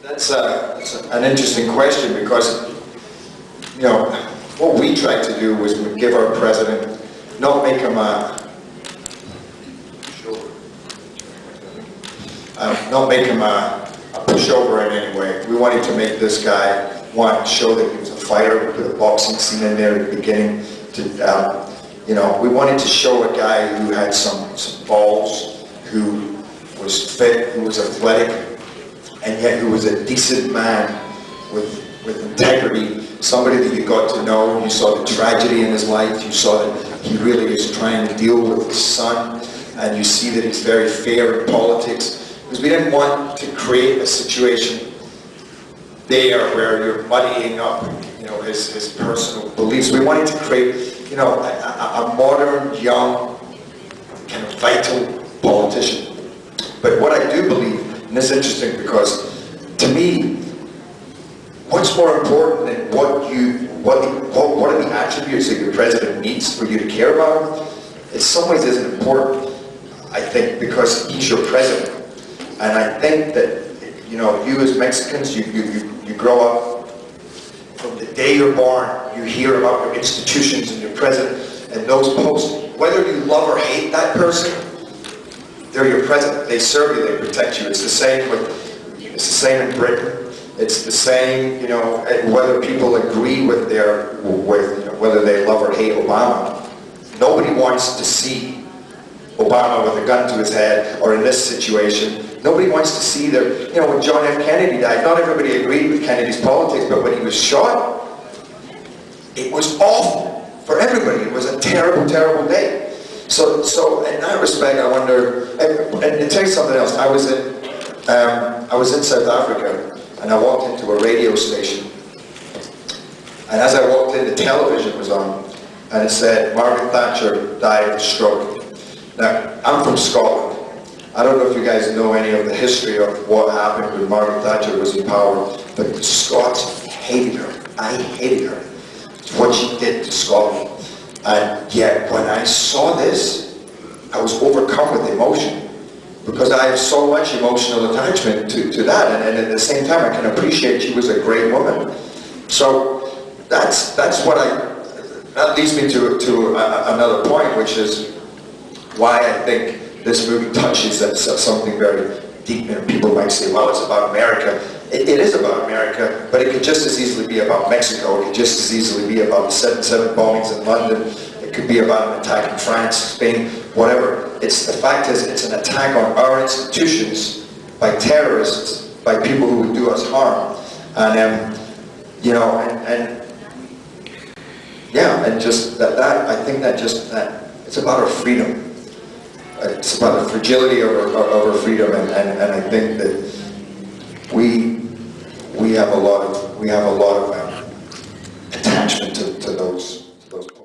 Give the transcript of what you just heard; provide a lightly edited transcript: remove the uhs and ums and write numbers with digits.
That's an interesting question, because, you know, what we tried to do was we give our president, not make him not make him a pushover in any way. We wanted to make this guy, show that he was a fighter. We put a boxing scene in there at the beginning. You know, we wanted to show a guy who had some balls, who was fit, who was athletic, and yet who was a decent man with integrity, somebody that you got to know. You saw the tragedy in his life, you saw that he really is trying to deal with his son, and you see that he's very fair in politics, because we didn't want to create a situation there where you're muddying up, you know, his personal beliefs. We wanted to create, you know, a modern, young, kind of vital politician. But what I do believe, and this is interesting because, to me, what's more important than what are the attributes that your president needs for you to care about him? In some ways isn't important, I think, because he's your president. And I think that, you know, you as Mexicans, you grow up, from the day you're born, you hear about your institutions and your president and those posts. Whether you love or hate that person, they're your president. They serve you, they protect you. It's the same in Britain. It's the same, you know, whether people agree with you know, whether they love or hate Obama. Nobody wants to see Obama with a gun to his head, or in this situation, nobody wants to see that, you know, when John F. Kennedy died, not everybody agreed with Kennedy's politics, but when he was shot, it was awful for everybody. It was a terrible, terrible day. So in that respect, I wonder, and to tell you something else, I was in South Africa, and I walked into a radio station, and as I walked in, the television was on, and it said, Margaret Thatcher died of a stroke. Now, I'm from Scotland. I don't know if you guys know any of the history of what happened when Margaret Thatcher was in power, but the Scots hated her. I hated her. It's what she did to Scotland. And yet, when I saw this, I was overcome with emotion, because I have so much emotional attachment to that, and at the same time, I can appreciate she was a great woman. So that's what that leads me to another point, which is why I think this movie touches at something very deep. You know, people might say, well, it's about America. It is about America, but it could just as easily be about Mexico. It could just as easily be about the 7/7 bombings in London. It could be about an attack in France, Spain, whatever. The fact is, it's an attack on our institutions by terrorists, by people who would do us harm. And you know, and just that I think that it's about our freedom. It's about the fragility of our freedom, and I think that we have a lot of attachment to those.